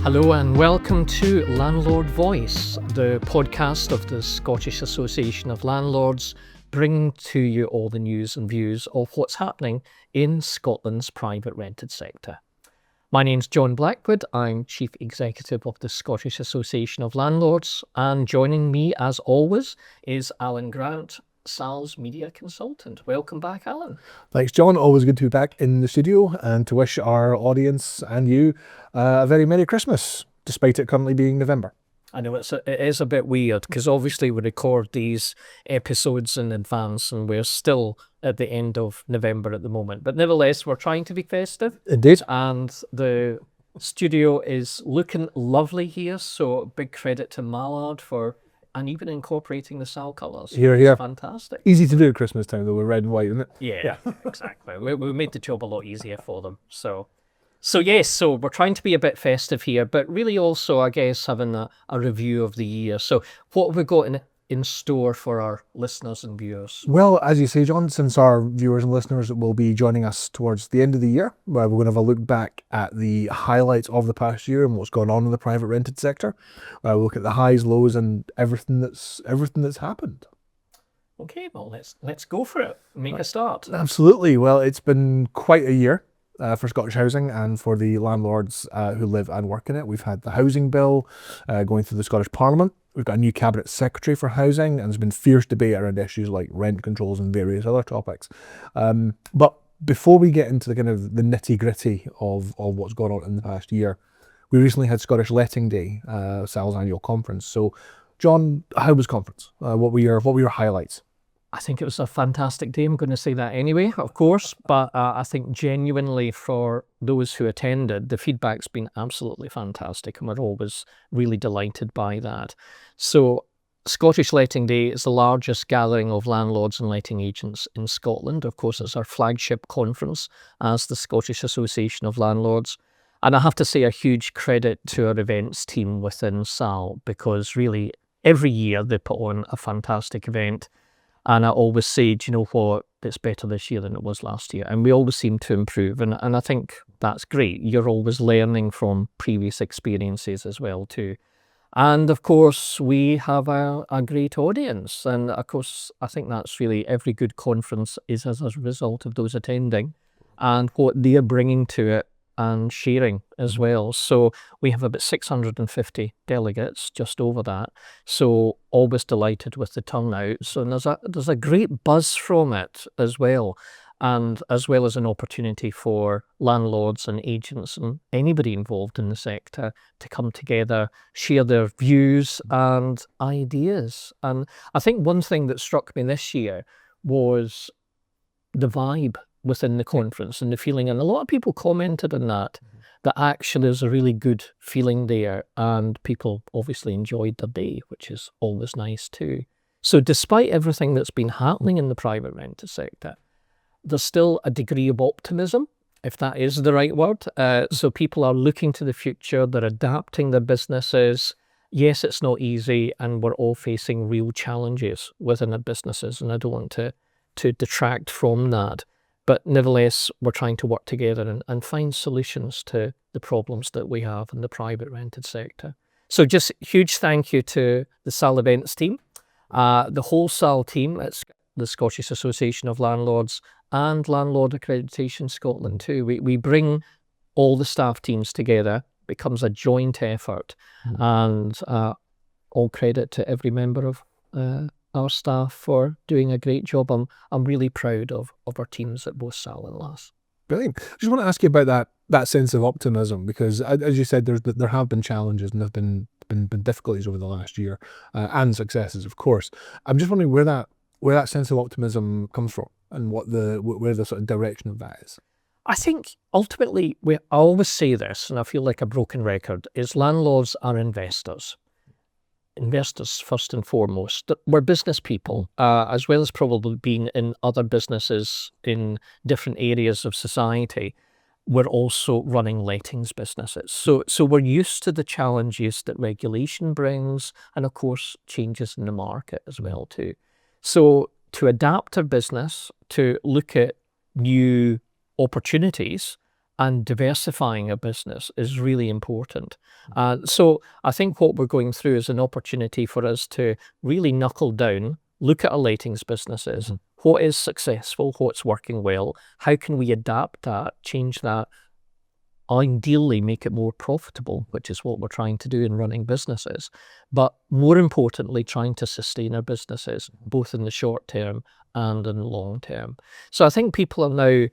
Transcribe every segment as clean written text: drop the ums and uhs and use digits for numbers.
Hello and welcome to Landlord Voice, the podcast of the Scottish Association of Landlords, bringing to you all the news and views of what's happening in Scotland's private rented sector. My name's John Blackwood, I'm Chief Executive of the Scottish Association of Landlords, and joining me as always is Alan Grant, SAL's media consultant. Welcome back, Alan. Thanks, John. Always good to be back in the studio and to wish our audience and you a very Merry Christmas, despite it currently being November. I know it is a bit weird because obviously we record these episodes in advance and we're still at the end of November at the moment. But nevertheless, we're trying to be festive. Indeed. And the studio is looking lovely here. So big credit to Mallard and even incorporating the SAL colours. Here. It's fantastic. Easy to do at Christmas time, though, with red and white, isn't it? Yeah. Exactly. We made the job a lot easier for them. So we're trying to be a bit festive here, but really also, I guess, having a review of the year. So what have we got in store for our listeners and viewers? Well, as you say, John, since our viewers and listeners will be joining us towards the end of the year, we're going to have a look back at the highlights of the past year and what's gone on in the private rented sector. We'll look at the highs, lows, and everything that's happened. Okay, well, let's go for it. Make a start. Absolutely. Well, it's been quite a year for Scottish housing and for the landlords who live and work in it. We've had the housing bill going through the Scottish Parliament. We've got a new cabinet secretary for housing, and there's been fierce debate around issues like rent controls and various other topics. But before we get into the kind of the nitty gritty of what's gone on in the past year, we recently had Scottish Letting Day, SAL's annual conference. So, John, how was conference? What were your highlights? I think it was a fantastic day. I'm going to say that anyway, of course, but I think genuinely for those who attended, the feedback's been absolutely fantastic and we're always really delighted by that. So Scottish Letting Day is the largest gathering of landlords and letting agents in Scotland. Of course, it's our flagship conference as the Scottish Association of Landlords. And I have to say a huge credit to our events team within SAL, because really every year they put on a fantastic event. And I always say, do you know what, it's better this year than it was last year. And we always seem to improve. And I think that's great. You're always learning from previous experiences as well too. And of course, we have a great audience. And of course, I think that's really every good conference is as a result of those attending and what they're bringing to it and sharing as well. So we have about 650 delegates, just over that. So always delighted with the turnout. So there's a great buzz from it as well. And as well as an opportunity for landlords and agents and anybody involved in the sector to come together, share their views and ideas. And I think one thing that struck me this year was the vibe within the conference and the feeling, and a lot of people commented on that actually there's a really good feeling there, and people obviously enjoyed the day, which is always nice too. So despite everything that's been happening in the private rented sector, there's still a degree of optimism, if that is the right word. So people are looking to the future, they're adapting their businesses. Yes, it's not easy, and we're all facing real challenges within our businesses, and I don't want to detract from that. But nevertheless, we're trying to work together and find solutions to the problems that we have in the private rented sector. So just huge thank you to the SAL events team, the whole SAL team at the Scottish Association of Landlords and Landlord Accreditation Scotland too. We bring all the staff teams together, becomes a joint effort, and all credit to every member of our staff for doing a great job. I'm really proud of our teams at both SAL and LAS. Brilliant. I just want to ask you about that sense of optimism, because as you said, there have been challenges and there have been difficulties over the last year, and successes, of course. I'm just wondering where that sense of optimism comes from and where the sort of direction of that is. I think ultimately, I always say this, and I feel like a broken record, is landlords are investors. Investors first and foremost. We're business people, as well as probably being in other businesses in different areas of society. We're also running lettings businesses. So we're used to the challenges that regulation brings, and of course changes in the market as well too. So to adapt our business, to look at new opportunities and diversifying a business is really important. So I think what we're going through is an opportunity for us to really knuckle down, look at our lettings businesses, what is successful, what's working well, how can we adapt that, change that, ideally make it more profitable, which is what we're trying to do in running businesses, but more importantly, trying to sustain our businesses, both in the short term and in the long term. So I think people are now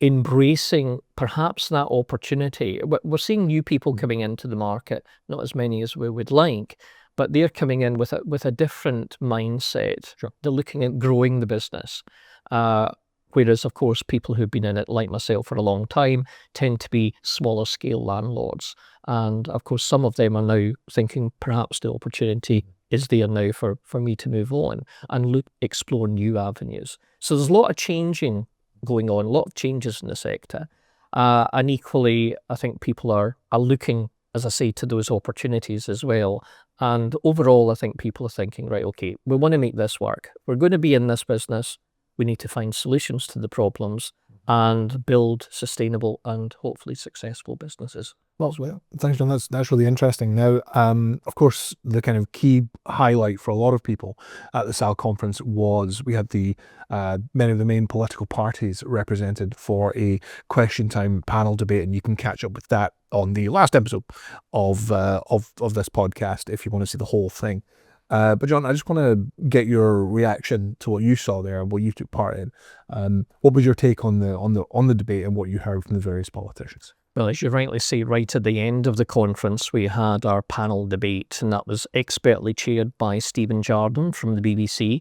embracing perhaps that opportunity. We're seeing new people coming into the market, not as many as we would like, but they're coming in with a different mindset. Sure. They're looking at growing the business. Whereas, of course, people who've been in it, like myself, for a long time tend to be smaller scale landlords. And of course, some of them are now thinking perhaps the opportunity is there now for me to move on and explore new avenues. So there's a lot of changing going on, a lot of changes in the sector. And equally, I think people are looking, as I say, to those opportunities as well. And overall, I think people are thinking, right, okay, we want to make this work. We're going to be in this business. We need to find solutions to the problems and build sustainable and hopefully successful businesses. Well, thanks, John. That's really interesting. Now, of course, the kind of key highlight for a lot of people at the SAL conference was we had many of the main political parties represented for a question time panel debate, and you can catch up with that on the last episode of this podcast if you want to see the whole thing. But John, I just want to get your reaction to what you saw there and what you took part in. What was your take on the debate and what you heard from the various politicians? Well, as you rightly say, right at the end of the conference, we had our panel debate, and that was expertly chaired by Stephen Jardine from the BBC,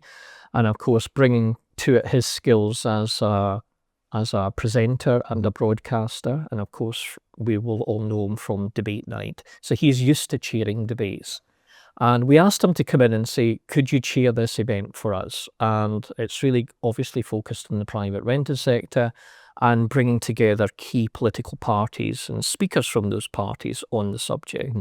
and of course, bringing to it his skills as a presenter and a broadcaster, and of course, we will all know him from Debate Night. So he's used to chairing debates. And we asked him to come in and say, could you chair this event for us? And it's really obviously focused on the private rented sector and bringing together key political parties and speakers from those parties on the subject.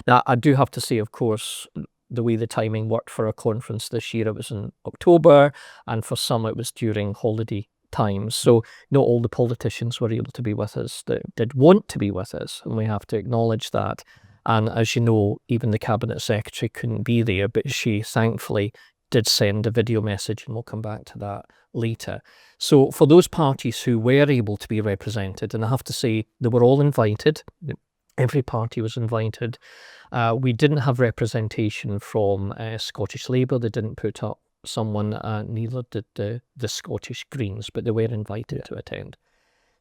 Now, I do have to say, of course, the way the timing worked for our conference this year, it was in October, and for some it was during holiday times. So not all the politicians were able to be with us that did want to be with us, and we have to acknowledge that. And as you know, even the Cabinet Secretary couldn't be there, but she thankfully did send a video message, and we'll come back to that later. So for those parties who were able to be represented, and I have to say they were all invited, every party was invited. We didn't have representation from Scottish Labour. They didn't put up someone, neither did the Scottish Greens, but they were invited to attend.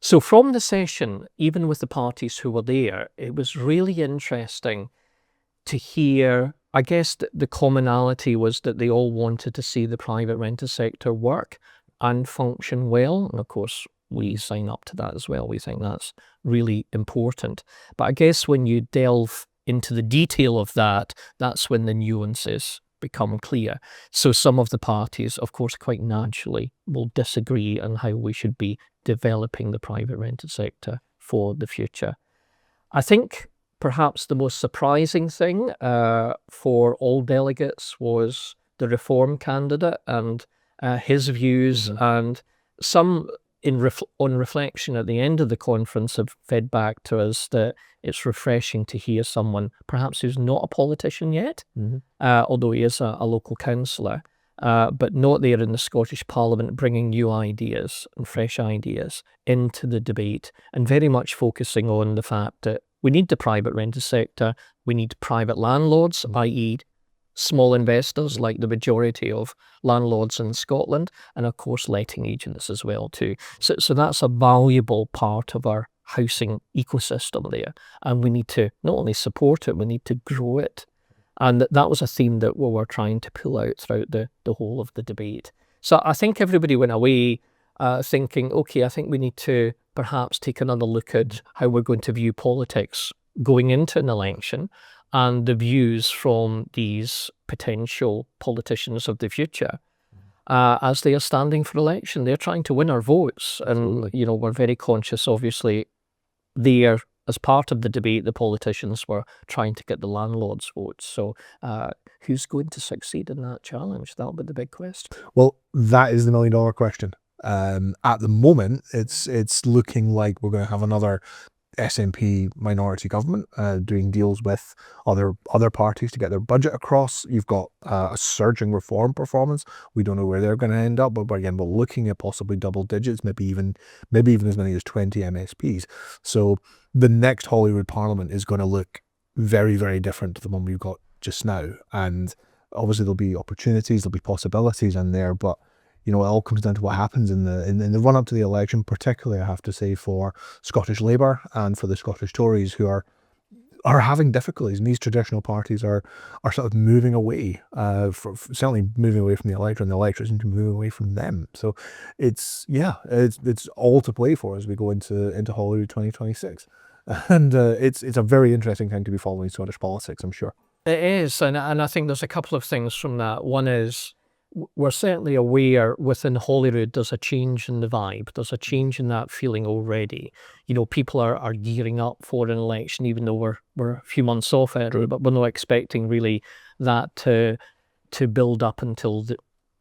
So from the session, even with the parties who were there, it was really interesting to hear. I guess the commonality was that they all wanted to see the private rented sector work and function well. And of course, we sign up to that as well. We think that's really important. But I guess when you delve into the detail of that, that's when the nuances become clear. So some of the parties, of course, quite naturally will disagree on how we should be developing the private rented sector for the future. I think perhaps the most surprising thing for all delegates was the Reform candidate and his views, and some on reflection at the end of the conference have fed back to us that it's refreshing to hear someone perhaps who's not a politician yet, although he is a local councillor, but not there in the Scottish Parliament, bringing new ideas and fresh ideas into the debate, and very much focusing on the fact that we need the private rented sector, we need private landlords, i.e. small investors like the majority of landlords in Scotland, and of course letting agents as well too. So that's a valuable part of our housing ecosystem there, and we need to not only support it, we need to grow it. And that was a theme that we were trying to pull out throughout the whole of the debate. So I think everybody went away thinking, okay, I think we need to perhaps take another look at how we're going to view politics going into an election, and the views from these potential politicians of the future as they are standing for election. They're trying to win our votes. And, you know, we're very conscious, obviously, there, as part of the debate, the politicians were trying to get the landlords' votes. So who's going to succeed in that challenge? That'll be the big question. Well, that is the $1 million question. At the moment, it's looking like we're going to have another SNP minority government doing deals with other parties to get their budget across. You've got a surging reform performance. We don't know where they're going to end up, but again, we're looking at possibly double digits, maybe even as many as 20 MSPs. So the next Holyrood Parliament is going to look very, very different to the one we've got just now. And obviously there'll be opportunities, there'll be possibilities in there, but it all comes down to what happens in the run up to the election, particularly I have to say for Scottish Labour and for the Scottish Tories, who are having difficulties, and these traditional parties are sort of moving away, certainly moving away from the electorate, and the electorate seems to be moving away from them. So it's all to play for as we go into Holyrood 2026, and it's a very interesting time to be following Scottish politics, I'm sure. It is, and I think there's a couple of things from that. One is, we're certainly aware within Holyrood there's a change in the vibe. There's a change in that feeling already. People are gearing up for an election, even though we're a few months off it, but we're not expecting really that to build up until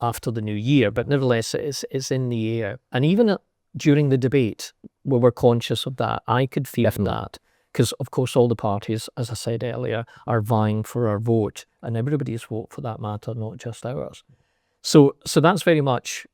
after the new year. But nevertheless, it's in the air. And even during the debate, we were conscious of that. I could feel that. Because, of course, all the parties, as I said earlier, are vying for our vote, and everybody's vote for that matter, not just ours. So that's very much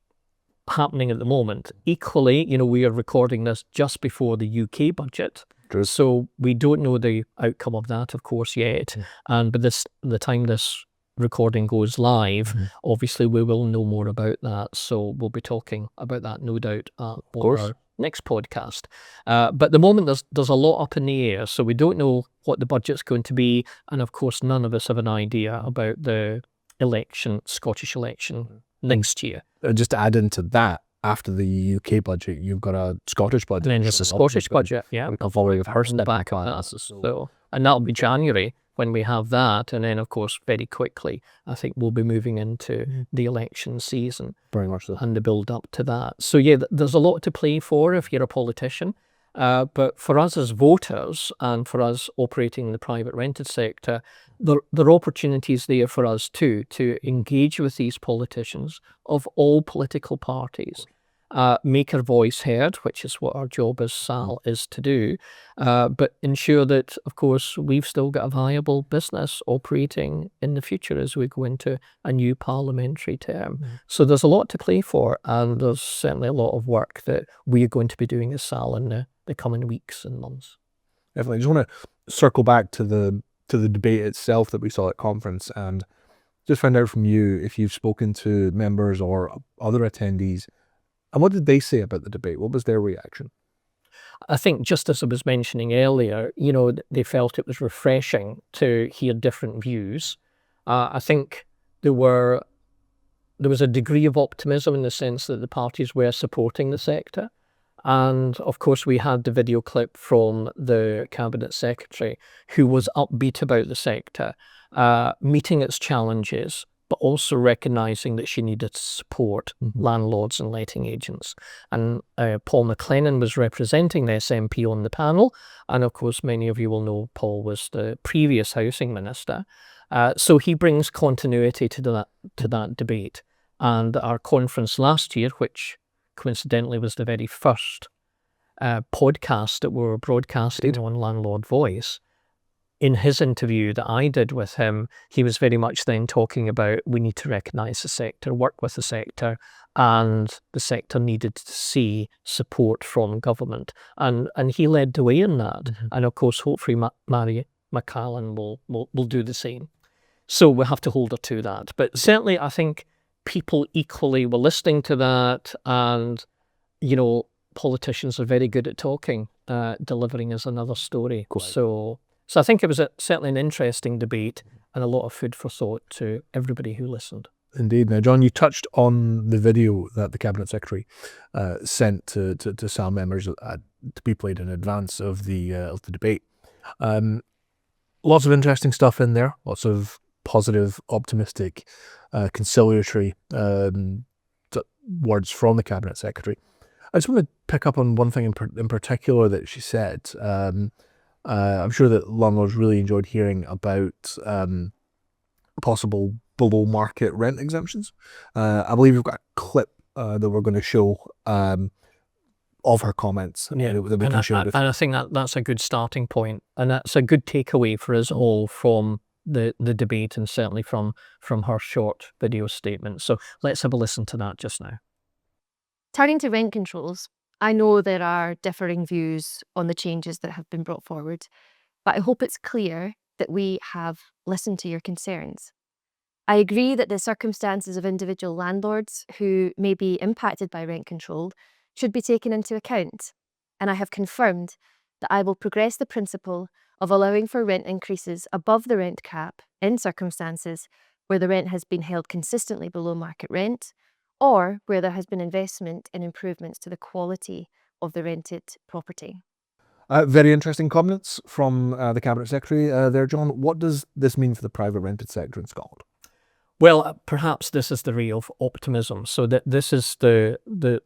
happening at the moment. Equally, we are recording this just before the UK budget. True. So we don't know the outcome of that, of course, yet. And by the time this recording goes live, obviously we will know more about that. So we'll be talking about that, no doubt, on our next podcast. But at the moment, there's a lot up in the air. So we don't know what the budget's going to be. And of course, none of us have an idea about the Scottish election next year. Just to add into that, after the UK budget, you've got a Scottish budget. And then there's a Scottish budget, yeah. I've already heard the back of that. So, and that'll be January when we have that. And then, of course, very quickly, I think we'll be moving into the election season. Very much so. And the build up to that. So yeah, there's a lot to play for if you're a politician. But for us as voters and for us operating in the private rented sector, there are opportunities there for us too, to engage with these politicians of all political parties, make our voice heard, which is what our job as SAL is to do, but ensure that, of course, we've still got a viable business operating in the future as we go into a new parliamentary term. So there's a lot to play for, and there's certainly a lot of work that we are going to be doing as SAL in the coming weeks and months. Definitely. I just want to circle back to the debate itself that we saw at conference, and just find out from you if you've spoken to members or other attendees, and what did they say about the debate? What was their reaction? I think, just as I was mentioning earlier, they felt it was refreshing to hear different views. I think there was a degree of optimism in the sense that the parties were supporting the sector. And of course, we had the video clip from the Cabinet Secretary, who was upbeat about the sector, meeting its challenges, but also recognising that she needed to support landlords and letting agents. And Paul McLennan was representing the SNP on the panel. And of course, many of you will know Paul was the previous housing minister. So he brings continuity to that debate. And our conference last year, which coincidentally was the very first podcast that we were broadcasting on Landlord Voice, in his interview that I did with him, he was very much then talking about we need to recognise the sector, work with the sector, and the sector needed to see support from government. And he led the way in that. And of course, hopefully Mary McCallan will do the same. So we have to hold her to that. But certainly I think people equally were listening to that, and, politicians are very good at talking. Delivering is another story. So I think it was certainly an interesting debate and a lot of food for thought to everybody who listened. Indeed. Now, John, you touched on the video that the Cabinet Secretary sent to SAL members to be played in advance of the debate. Lots of interesting stuff in there, lots of positive, optimistic, conciliatory words from the Cabinet Secretary. I just want to pick up on one thing in particular that she said. I'm sure that landlords really enjoyed hearing about possible below market rent exemptions. I believe we've got a clip that we're going to show of her comments that we can share with. And I think that's a good starting point, and that's a good takeaway for us all from the debate, and certainly from her short video statement. So let's have a listen to that just now. Turning to rent controls, I know there are differing views on the changes that have been brought forward, but I hope it's clear that we have listened to your concerns. I agree that the circumstances of individual landlords who may be impacted by rent control should be taken into account, and I have confirmed that I will progress the principle of allowing for rent increases above the rent cap in circumstances where the rent has been held consistently below market rent, or where there has been investment in improvements to the quality of the rented property. Very interesting comments from the Cabinet Secretary there, John. What does this mean for the private rented sector in Scotland? Well, perhaps this is the ray of optimism. So that this is the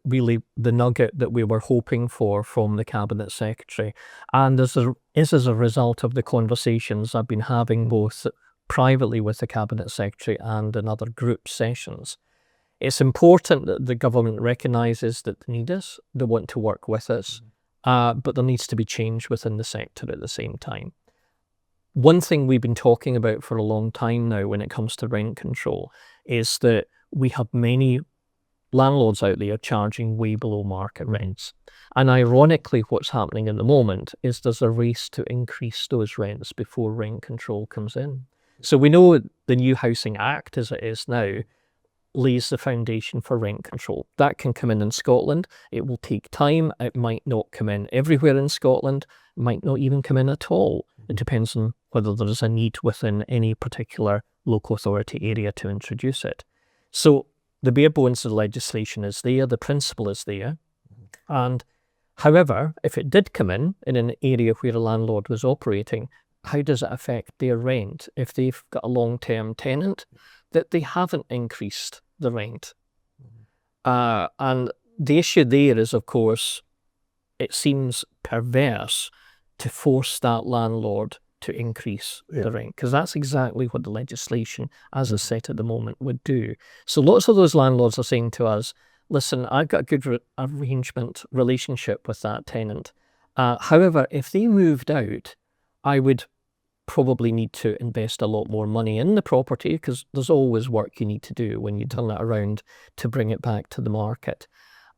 really the nugget that we were hoping for from the Cabinet Secretary, and is as a result of the conversations I've been having both privately with the Cabinet Secretary and in other group sessions. It's important that the government recognises that they need us, they want to work with us, but there needs to be change within the sector at the same time. One thing we've been talking about for a long time now when it comes to rent control is that we have many landlords out there charging way below market rents. And ironically, what's happening at the moment is there's a race to increase those rents before rent control comes in. So we know the new Housing Act, as it is now, lays the foundation for rent control. That can come in Scotland. It will take time. It might not come in everywhere in Scotland. It might not even come in at all. It depends on whether there is a need within any particular local authority area to introduce it. So the bare bones of the legislation is there, the principle is there. And however, if it did come in an area where a landlord was operating, how does it affect their rent if they've got a long-term tenant that they haven't increased the rent? And the issue there is, of course, it seems perverse to force that landlord to increase the rent, because that's exactly what the legislation as it's set at the moment would do. So lots of those landlords are saying to us, listen, I've got a good relationship with that tenant. However, if they moved out, I would probably need to invest a lot more money in the property, because there's always work you need to do when you turn it around to bring it back to the market.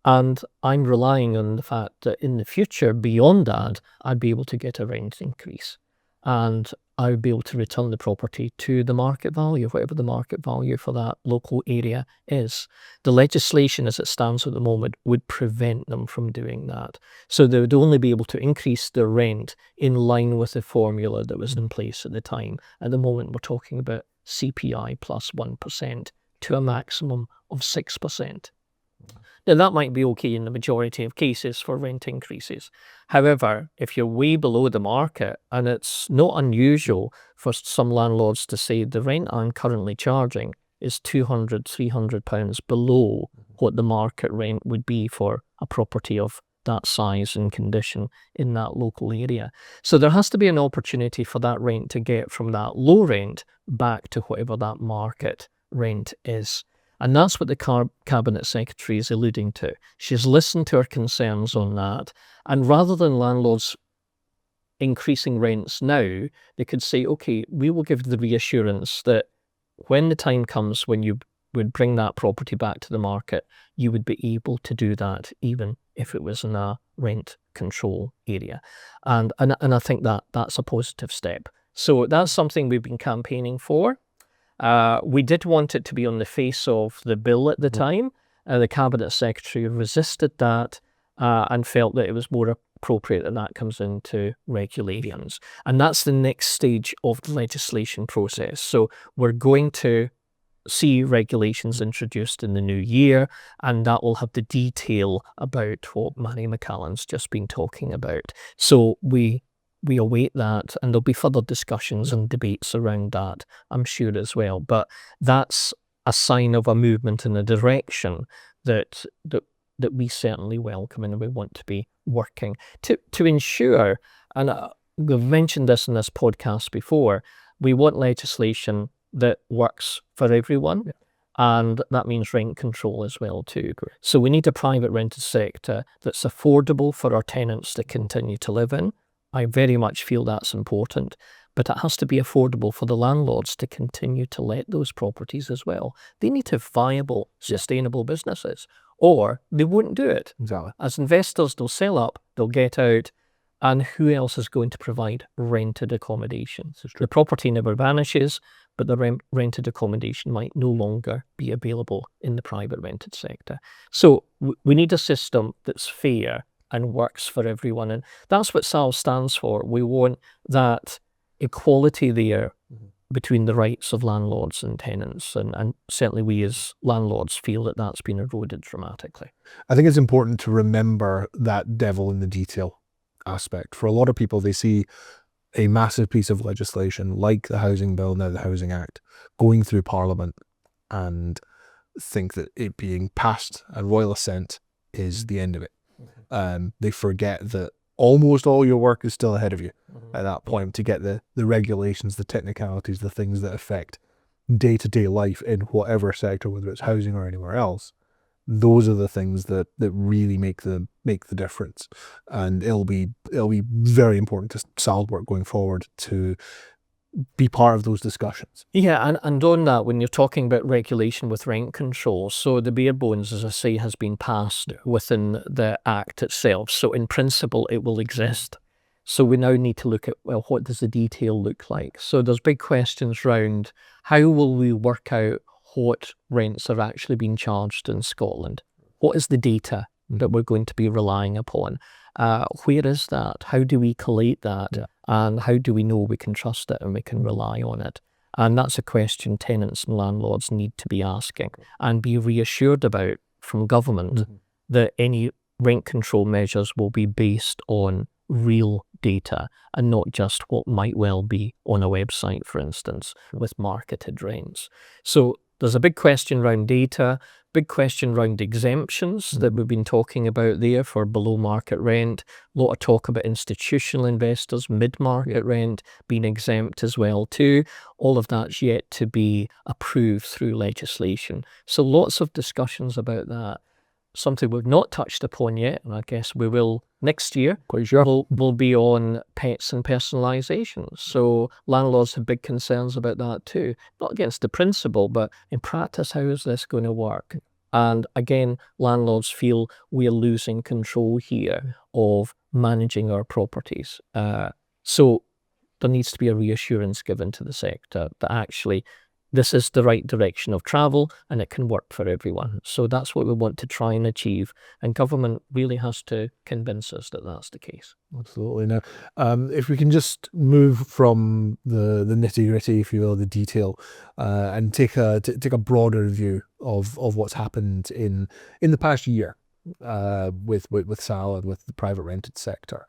And I'm relying on the fact that in the future, beyond that, I'd be able to get a rent increase. And I would be able to return the property to the market value, whatever the market value for that local area is. The legislation as it stands at the moment would prevent them from doing that. So they would only be able to increase their rent in line with the formula that was in place at the time. At the moment, we're talking about CPI plus 1% to a maximum of 6%. Now, that might be okay in the majority of cases for rent increases. However, if you're way below the market, and it's not unusual for some landlords to say the rent I'm currently charging is £200, £300 below what the market rent would be for a property of that size and condition in that local area. So there has to be an opportunity for that rent to get from that low rent back to whatever that market rent is. And that's what the Cabinet Secretary is alluding to. She's listened to our concerns on that. And rather than landlords increasing rents now, they could say, okay, we will give the reassurance that when the time comes when you would bring that property back to the market, you would be able to do that even if it was in a rent control area. And I think that that's a positive step. So that's something we've been campaigning for. We did want it to be on the face of the bill at the time. The Cabinet Secretary resisted that and felt that it was more appropriate that that comes into regulations. And that's the next stage of the legislation process. So we're going to see regulations introduced in the new year, and that will have the detail about what Mary McCallan's just been talking about. So we await that, and there'll be further discussions and debates around that, I'm sure, as well. But that's a sign of a movement in a direction that we certainly welcome, and we want to be working to ensure, and we've mentioned this in this podcast before, we want legislation that works for everyone. And that means rent control as well too. So we need a private rented sector that's affordable for our tenants to continue to live in. I very much feel that's important, but it has to be affordable for the landlords to continue to let those properties as well. They need to have viable, sustainable businesses, or they wouldn't do it. Exactly. As investors, they'll sell up, they'll get out, and who else is going to provide rented accommodation? The property never vanishes, but the rented accommodation might no longer be available in the private rented sector. So we need a system that's fair and works for everyone. And that's what SAL stands for. We want that equality there between the rights of landlords and tenants. And certainly we as landlords feel that that's been eroded dramatically. I think it's important to remember that devil in the detail aspect. For a lot of people, they see a massive piece of legislation like the Housing Bill, now the Housing Act, going through Parliament and think that it being passed and royal assent is the end of it. They forget that almost all your work is still ahead of you at that point to get the regulations, the technicalities, the things that affect day-to-day life in whatever sector, whether it's housing or anywhere else. Those are the things that really make the difference, and it'll be very important to SAL's work going forward to be part of those discussions. Yeah, and on that, when you're talking about regulation with rent control, so the bare bones, as I say, has been passed within the Act itself. So in principle, it will exist. So we now need to look at, well, what does the detail look like? So there's big questions around how will we work out what rents are actually being charged in Scotland? What is the data that we're going to be relying upon? Where is that? How do we collate that? Yeah. And how do we know we can trust it and we can rely on it? And that's a question tenants and landlords need to be asking and be reassured about from government that any rent control measures will be based on real data and not just what might well be on a website, for instance, with marketed rents. So there's a big question around data, big question around exemptions that we've been talking about there for below market rent. A lot of talk about institutional investors, mid-market rent being exempt as well too. All of that's yet to be approved through legislation. So lots of discussions about that. Something we've not touched upon yet, and I guess we will next year, Quite sure. will be on pets and personalisation. So landlords have big concerns about that too. Not against the principle, but in practice, how is this going to work? And again, landlords feel we are losing control here of managing our properties. So there needs to be a reassurance given to the sector that actually this is the right direction of travel and it can work for everyone. So that's what we want to try and achieve. And government really has to convince us that that's the case. Absolutely. Now, if we can just move from the nitty-gritty, if you will, the detail, and take a broader view of what's happened in the past year with SAL and with the private rented sector.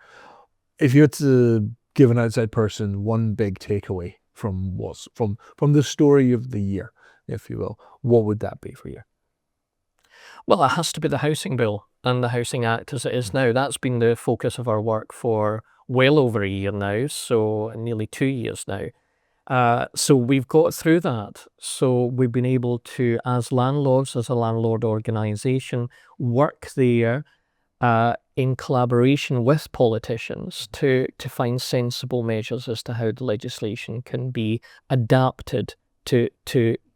If you had to give an outside person one big takeaway from the story of the year, if you will, what would that be for you? Well, it has to be the Housing Bill and the Housing Act as it is now. That's been the focus of our work for well over a year now, so nearly 2 years now. So we've got through that. So we've been able to, as landlords, as a landlord organisation, work there in collaboration with politicians to find sensible measures as to how the legislation can be adapted to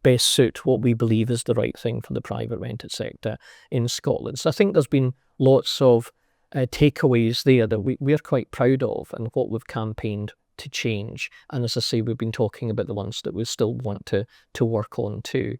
best suit what we believe is the right thing for the private rented sector in Scotland. So I think there's been lots of takeaways there that we're quite proud of and what we've campaigned to change. And as I say, we've been talking about the ones that we still want to work on too.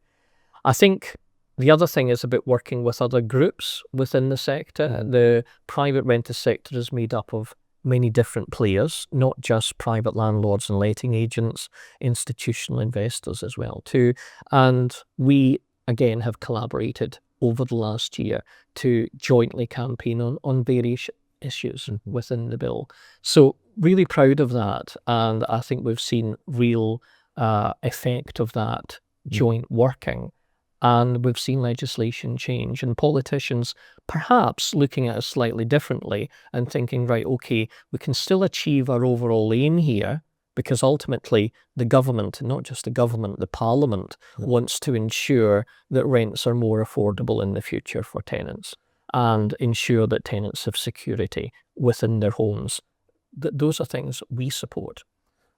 I think the other thing is about working with other groups within the sector. The private rented sector is made up of many different players, not just private landlords and letting agents, institutional investors as well too. And we, again, have collaborated over the last year to jointly campaign on various issues within the bill. So really proud of that. And I think we've seen real effect of that joint working. And we've seen legislation change and politicians perhaps looking at it slightly differently and thinking, right, okay, we can still achieve our overall aim here, because ultimately the government, and not just the government, the Parliament wants to ensure that rents are more affordable in the future for tenants and ensure that tenants have security within their homes. Those are things we support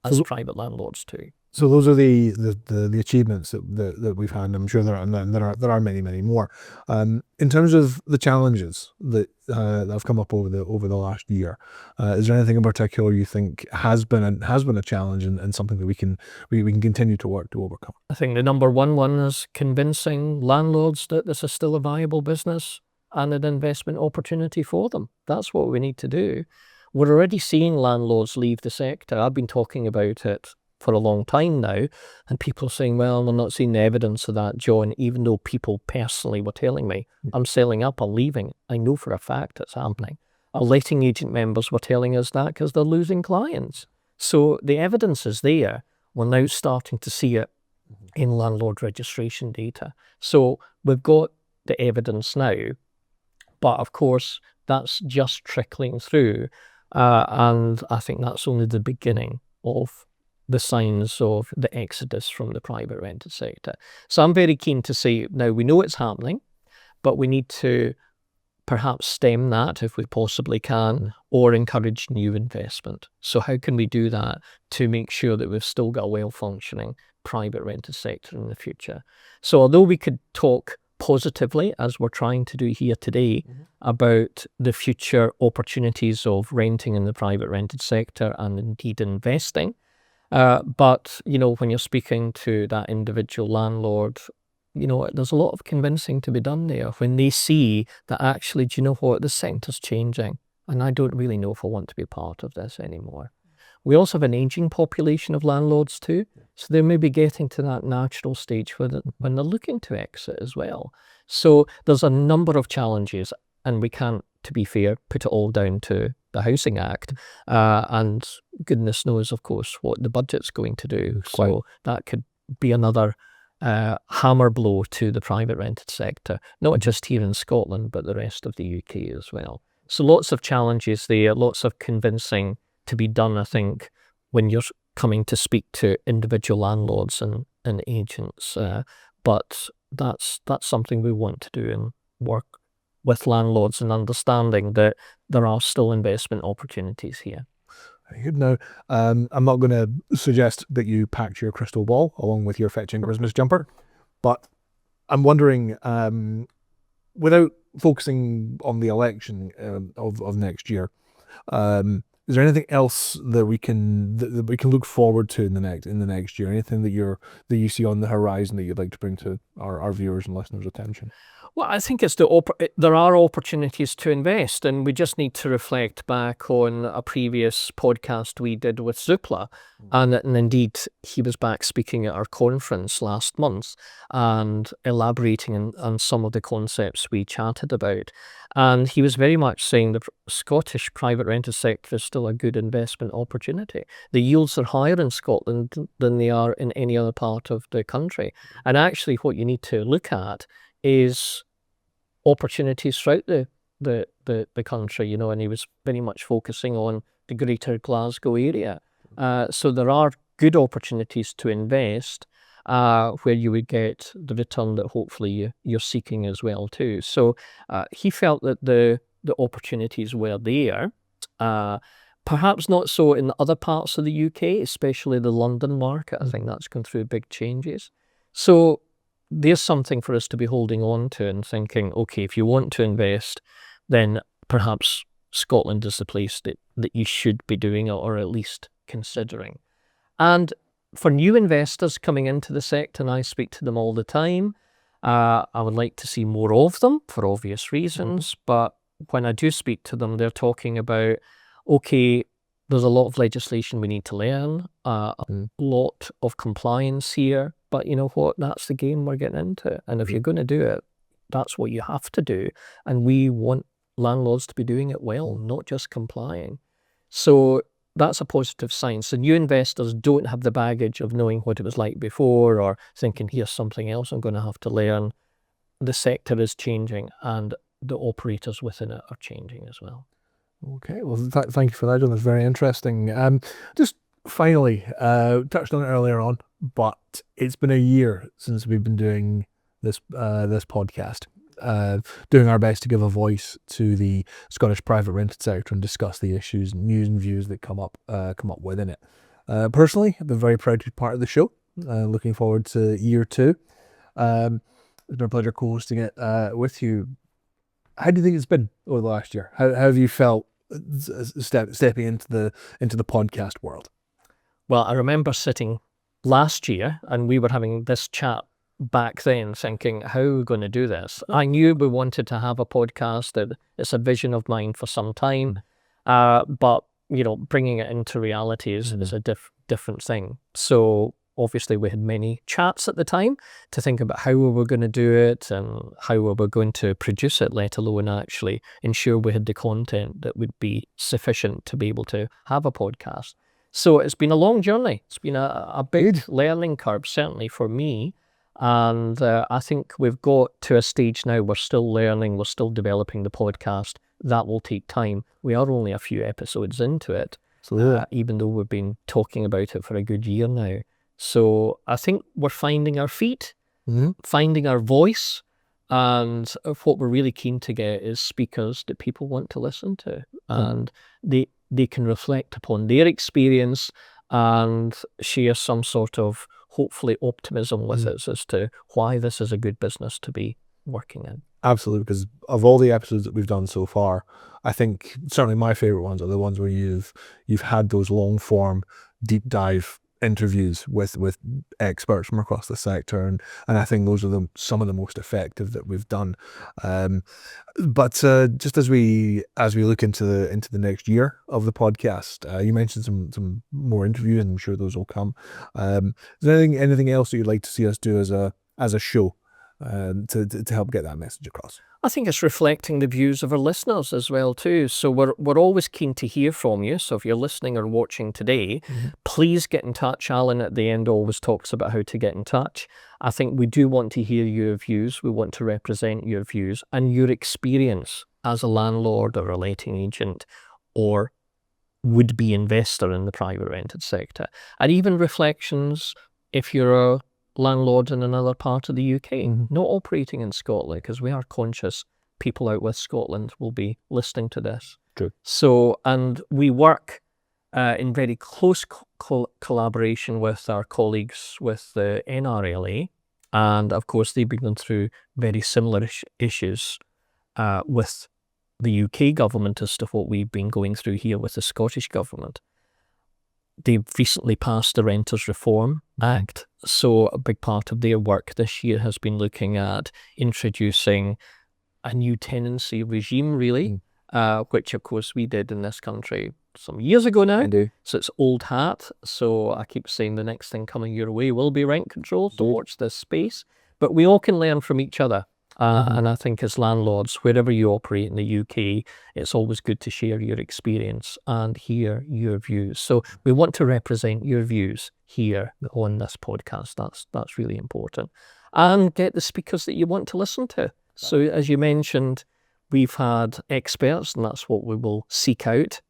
as private landlords too. So those are the achievements that we've had, and I'm sure there are many more. In terms of the challenges that have come up over the last year, is there anything in particular you think has been a challenge and something that we can continue to work to overcome? I think the number one is convincing landlords that this is still a viable business and an investment opportunity for them. That's what we need to do. We're already seeing landlords leave the sector. I've been talking about it for a long time now, and people are saying, well, I'm not seeing the evidence of that, John, even though people personally were telling me, I'm selling up, I'm leaving. I know for a fact it's happening. Our letting agent members were telling us that because they're losing clients. So the evidence is there. We're now starting to see it in landlord registration data. So we've got the evidence now, but of course that's just trickling through, and I think that's only the beginning of the signs of the exodus from the private rented sector. So I'm very keen to say, now we know it's happening, but we need to perhaps stem that if we possibly can, or encourage new investment. So how can we do that to make sure that we've still got a well-functioning private rented sector in the future? So although we could talk positively, as we're trying to do here today, about the future opportunities of renting in the private rented sector and indeed investing, but, when you're speaking to that individual landlord, there's a lot of convincing to be done there when they see that actually, do you know what, the sector's changing and I don't really know if I want to be part of this anymore. We also have an aging population of landlords too, so they may be getting to that natural stage when they're looking to exit as well. So there's a number of challenges, and we can't, to be fair, put it all down to the Housing Act, and goodness knows, of course, what the budget's going to do. So that could be another hammer blow to the private rented sector, not just here in Scotland, but the rest of the UK as well. So lots of challenges there, lots of convincing to be done, I think, when you're coming to speak to individual landlords and agents. But that's something we want to do and work with landlords and understanding that there are still investment opportunities here. Very good. Now, I'm not going to suggest that you packed your crystal ball along with your fetching Christmas jumper, but I'm wondering, without focusing on the election of next year, is there anything else that we can look forward to in the next year? Anything that you see on the horizon that you'd like to bring to our viewers and listeners' attention? Well, I think it's there are opportunities to invest, and we just need to reflect back on a previous podcast we did with Zoopla, and indeed he was back speaking at our conference last month and elaborating on some of the concepts we chatted about. And he was very much saying the Scottish private rented sector is still a good investment opportunity. The yields are higher in Scotland than they are in any other part of the country. And actually what you need to look at is opportunities throughout the country, and he was very much focusing on the greater Glasgow area. So there are good opportunities to invest where you would get the return that hopefully you're seeking as well too. So he felt that the opportunities were there. Perhaps not so in other parts of the UK, especially the London market. I think that's gone through big changes. So there's something for us to be holding on to and thinking, okay, if you want to invest, then perhaps Scotland is the place that you should be doing it, or at least considering. And for new investors coming into the sector, and I speak to them all the time, I would like to see more of them for obvious reasons. But when I do speak to them, they're talking about, okay, there's a lot of legislation we need to learn, a lot of compliance here, but you know what, that's the game we're getting into. And if you're going to do it, that's what you have to do. And we want landlords to be doing it well, not just complying. So that's a positive sign. So new investors don't have the baggage of knowing what it was like before, or thinking, here's something else I'm going to have to learn. The sector is changing and the operators within it are changing as well. Okay, well, thank you for that, John. That's very interesting. Just finally, touched on it earlier on, but it's been a year since we've been doing this podcast, doing our best to give a voice to the Scottish private rented sector and discuss the issues, news and views that come up within it. Personally, I've been very proud to be part of the show. Looking forward to year 2. It's been a pleasure co-hosting it with you. How do you think it's been over the last year? How have you felt stepping into the podcast world? Well, I remember sitting last year and we were having this chat back then thinking, how are we going to do this? I knew we wanted to have a podcast. That it's a vision of mine for some time. But, bringing it into reality is a different thing. So obviously we had many chats at the time to think about how we were going to do it and how we were going to produce it, let alone actually ensure we had the content that would be sufficient to be able to have a podcast. So it's been a long journey. It's been a big learning curve, certainly for me. And I think we've got to a stage now, we're still learning, we're still developing the podcast. That will take time. We are only a few episodes into it, even though we've been talking about it for a good year now. So I think we're finding our feet, finding our voice, and what we're really keen to get is speakers that people want to listen to, and they can reflect upon their experience and share some sort of, hopefully, optimism with us as to why this is a good business to be working in. Absolutely, because of all the episodes that we've done so far, I think certainly my favourite ones are the ones where you've had those long form, deep dive interviews with experts from across the sector, and I think those are some of the most effective that we've done. But just as we look into the next year of the podcast, you mentioned some more interviews, and I'm sure those will come. Is there anything else that you'd like to see us do as a show to help get that message across? I think it's reflecting the views of our listeners as well too. So we're always keen to hear from you. So if you're listening or watching today, please get in touch. Alan at the end always talks about how to get in touch. I think we do want to hear your views. We want to represent your views and your experience as a landlord or a letting agent or would-be investor in the private rented sector. And even reflections if you're a landlord in another part of the UK, not operating in Scotland, because we are conscious people out with Scotland will be listening to this. True. So, and we work in very close collaboration with our colleagues with the NRLA, and of course they've been going through very similar issues with the UK government as to what we've been going through here with the Scottish government. They've recently passed the Renters Reform Act, so a big part of their work this year has been looking at introducing a new tenancy regime, really, which of course we did in this country some years ago now. So it's old hat. So I keep saying the next thing coming your way will be rent control, so watch this space. But we all can learn from each other. And I think as landlords, wherever you operate in the UK, it's always good to share your experience and hear your views. So we want to represent your views here on this podcast. That's really important. And get the speakers that you want to listen to. So as you mentioned, we've had experts, and that's what we will seek out.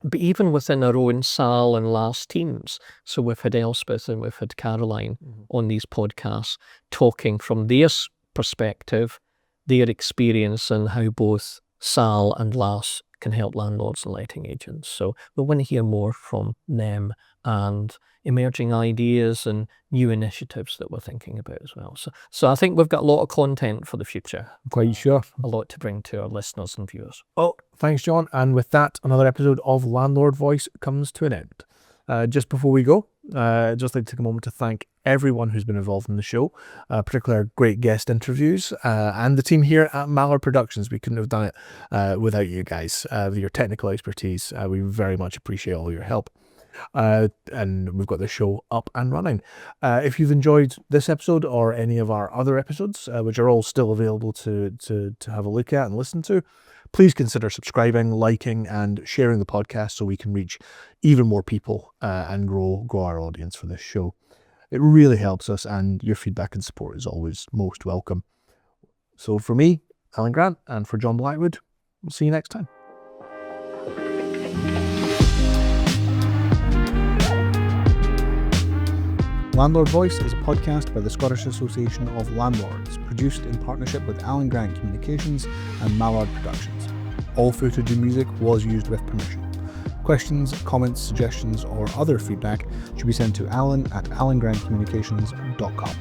But even within our own SAL and LAS teams, so we've had Elspeth and we've had Caroline on these podcasts talking from their perspective, their experience, and how both SAL and LAS can help landlords and letting agents. So we want to hear more from them and emerging ideas and new initiatives that we're thinking about as well. So I think we've got a lot of content for the future. Quite sure. A lot to bring to our listeners and viewers. Well, thanks, John. And with that, another episode of Landlord Voice comes to an end. Just before we go, I'd just like to take a moment to thank everyone who's been involved in the show, particularly our great guest interviews, and the team here at Mallard Productions. We couldn't have done it without you guys, your technical expertise. We very much appreciate all your help. And we've got the show up and running. If you've enjoyed this episode or any of our other episodes, which are all still available to have a look at and listen to, please consider subscribing, liking, and sharing the podcast so we can reach even more people and grow our audience for this show. It really helps us, and your feedback and support is always most welcome. So for me, Alan Grant, and for John Blackwood, we'll see you next time. Landlord Voice is a podcast by the Scottish Association of Landlords, produced in partnership with Alan Grant Communications and Mallard Productions. All footage and music was used with permission. Questions, comments, suggestions, or other feedback should be sent to alan@alangrantcommunications.com.